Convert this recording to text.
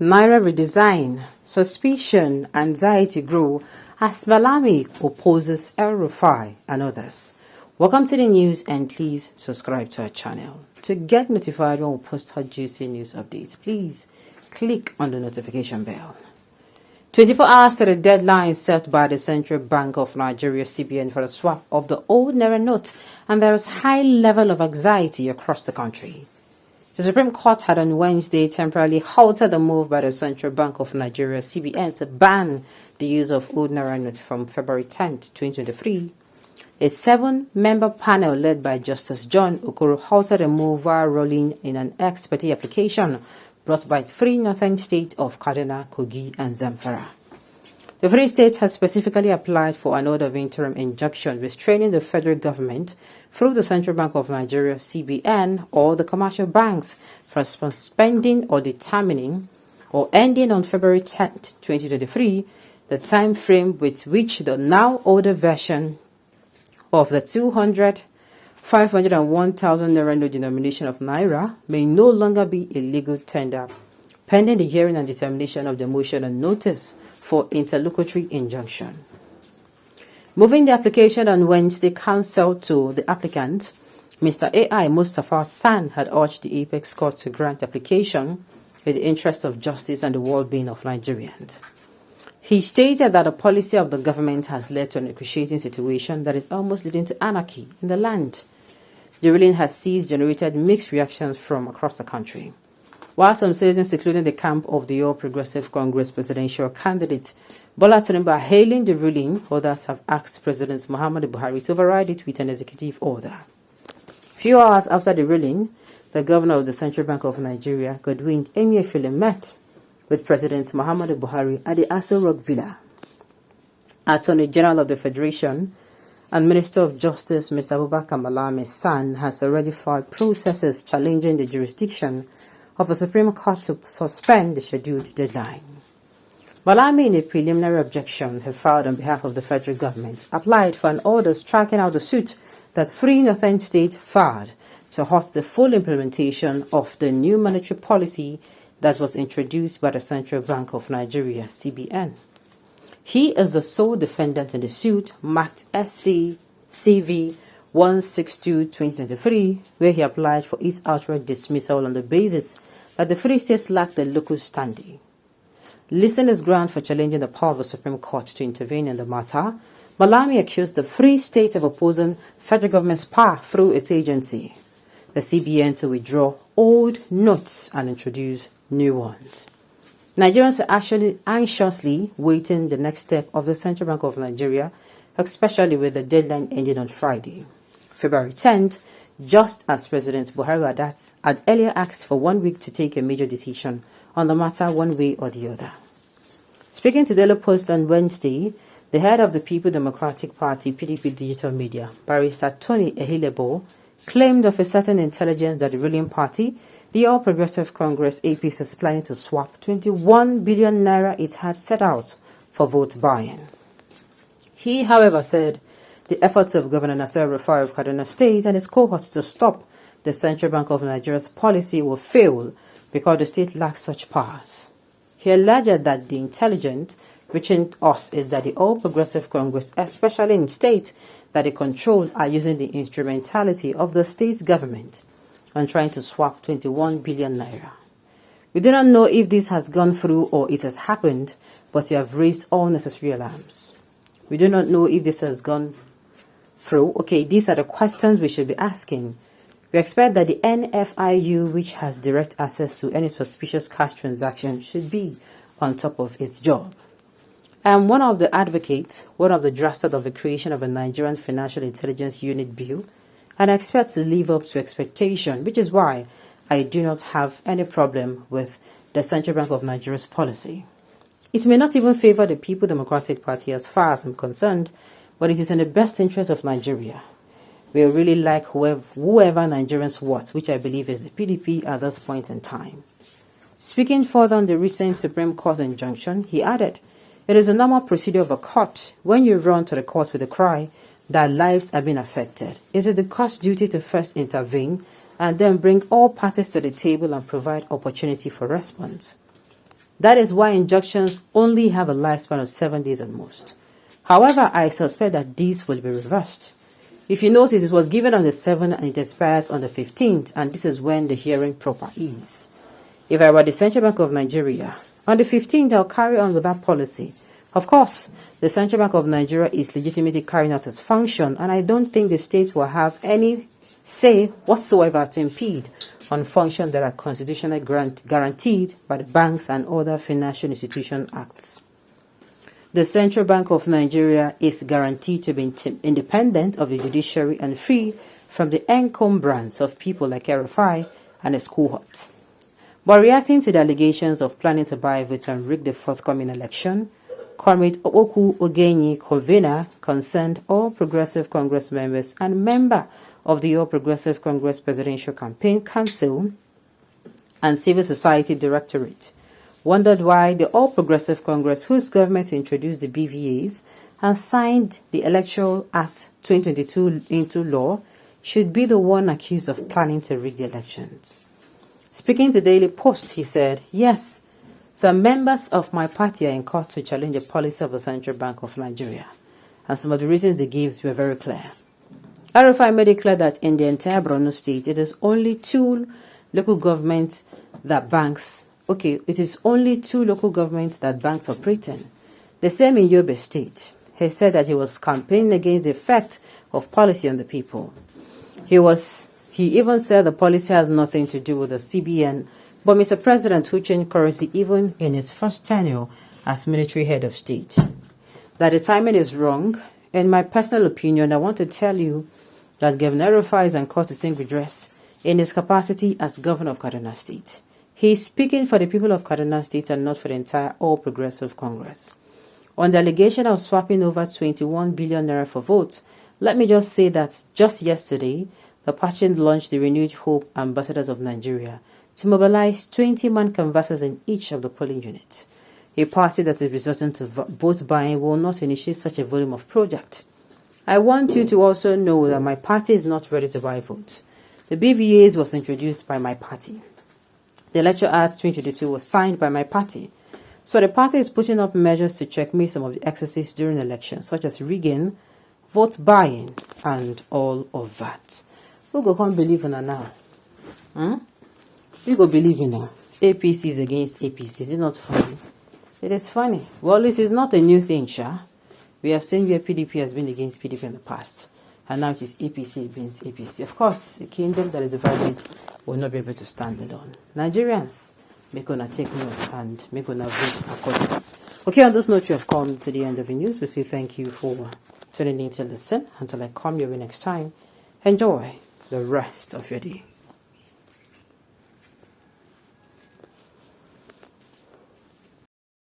Naira redesign, suspicion, anxiety grow as Malami opposes El-Rufai and others. Welcome to the news and please subscribe to our channel. To get notified when we post hot juicy news updates, please click on the notification bell. 24 hours to the deadline set by the Central Bank of Nigeria (CBN) for the swap of the old Naira note, and there is high level of anxiety across the country. The Supreme Court had on Wednesday temporarily halted the move by the Central Bank of Nigeria (CBN) to ban the use of old Naira notes from February 10, 2023. A 7-member panel led by Justice John Okoro halted the move while ruling in an ex parte application brought by three northern states of Kaduna, Kogi, and Zamfara. The three states have specifically applied for an order of interim injunction restraining the federal government through the Central Bank of Nigeria (CBN) or the commercial banks for suspending or determining or ending on February 10, 2023, the time frame with which the now older version of the 200, 500 and 1,000 Naira note denomination of Naira may no longer be a legal tender, pending the hearing and determination of the motion and notice for interlocutory injunction. Moving the application on Wednesday, counsel to the applicant, Mr. A.I. Mustafa San, had urged the Apex Court to grant application in the interest of justice and the well-being of Nigerians. He stated that the policy of the government has led to an excruciating situation that is almost leading to anarchy in the land. The ruling has generated mixed reactions from across the country. While some citizens, including the camp of the All Progressive Congress presidential candidate Bola Tinubu, are hailing the ruling, others have asked President Muhammadu Buhari to override it with an executive order. Few hours after the ruling, the governor of the Central Bank of Nigeria, Godwin Emefiele, met with President Muhammadu Buhari at the Aso Rock Villa. Attorney General of the Federation and Minister of Justice, Mr. Abubakar Malami San, has already filed processes challenging the jurisdiction of the Supreme Court to suspend the scheduled deadline. Malami, in a preliminary objection he filed on behalf of the federal government, applied for an order striking out the suit that three northern states filed to halt the full implementation of the new monetary policy that was introduced by the Central Bank of Nigeria (CBN). He is the sole defendant in the suit marked SC CV 162-2023, where he applied for its outright dismissal on the basis that the three states lack the local standing. Listing his ground for challenging the power of the Supreme Court to intervene in the matter, Malami accused the three states of opposing federal government's power through its agency, the CBN, to withdraw old notes and introduce new ones. Nigerians are actually anxiously waiting the next step of the Central Bank of Nigeria, especially with the deadline ending on Friday, February 10th, just as President Buhari had earlier asked for 1 week to take a major decision on the matter one way or the other. Speaking to Daily Post on Wednesday, the head of the People Democratic Party (PDP) digital media, Barrister Tony Ehilebo, claimed of a certain intelligence that the ruling party, the All Progressive Congress (APC), is planning to swap 21 billion naira it had set out for vote buying. He, however, said the efforts of Governor Nasir Rufai of Kaduna State and his cohorts to stop the Central Bank of Nigeria's policy will fail because the state lacks such powers. He alleged that the intelligence reaching us is that the All Progressive Congress, especially in states that they control, are using the instrumentality of the state's government on trying to swap 21 billion naira. We do not know if this has gone through or it has happened, but you have raised all necessary alarms. We do not know if this has gone through. Okay, these are the questions we should be asking. We expect that the NFIU, which has direct access to any suspicious cash transaction, should be on top of its job. I am one of the advocates, one of the drafters of the creation of a Nigerian Financial Intelligence Unit Bill, and I expect to live up to expectation, which is why I do not have any problem with the Central Bank of Nigeria's policy. It may not even favor the People Democratic Party as far as I'm concerned, but it is in the best interest of Nigeria. We really like whoever Nigerians want, which I believe is the PDP at this point in time. Speaking further on the recent Supreme Court injunction, he added, "It is a normal procedure of a court when you run to the court with a cry that lives have been affected. It is the court's duty to first intervene and then bring all parties to the table and provide opportunity for response. That is why injunctions only have a lifespan of 7 days at most. However, I suspect that these will be reversed. If you notice, it was given on the 7th and it expires on the 15th, and this is when the hearing proper is. If I were the Central Bank of Nigeria, on the 15th, I'll carry on with that policy. Of course, the Central Bank of Nigeria is legitimately carrying out its function, and I don't think the state will have any say whatsoever to impede on functions that are constitutionally guaranteed by the Banks and Other Financial Institution Acts. The Central Bank of Nigeria is guaranteed to be independent of the judiciary and free from the encumbrance of people like RFI and its cohorts. But reacting to the allegations of planning to buy votes and rig the forthcoming election, Comrade Oku Ogenyi, convener, concerned All Progressive Congress members and member of the All Progressive Congress Presidential Campaign Council and Civil Society Directorate, wondered why the All Progressive Congress, whose government introduced the BVAs and signed the Electoral Act 2022 into law, should be the one accused of planning to rig the elections. Speaking to Daily Post, he said, "Yes, some members of my party are in court to challenge the policy of the Central Bank of Nigeria, and some of the reasons they gave were very clear. RFI made it clear that in the entire Borno state, it is only two local governments that banks operate in. The same in Yobe State. He said that he was campaigning against the effect of policy on the people. He even said the policy has nothing to do with the CBN, but Mr. President, who changed currency even in his first tenure as military head of state. That the timing is wrong. In my personal opinion, I want to tell you that Governor Rufai is in court to seek redress in his capacity as governor of Kaduna State. He is speaking for the people of Kaduna State and not for the entire All Progressive Congress. On the allegation of swapping over 21 billion naira for votes, let me just say that just yesterday, the party launched the Renewed Hope Ambassadors of Nigeria to mobilize 20-man canvassers in each of the polling units. A party that is resorting to vote buying will not initiate such a volume of project. I want you to also know that my party is not ready to buy votes. The BVAs was introduced by my party. The Electoral Act 2022 was signed by my party. So the party is putting up measures to checkmate some of the excesses during elections, such as rigging, vote buying, and all of that. Who go come believe in her now? We go believe in her. APC is against APC. Is it not funny? It is funny. Well, this is not a new thing, Sha. We have seen where PDP has been against PDP in the past. And now it is APC against APC. Of course, a kingdom that is divided will not be able to stand alone. Nigerians, make una take note and make una vote accordingly. Okay, on this note, we have come to the end of the news. We say thank you for tuning in to listen. Until I come your way next time, enjoy the rest of your day.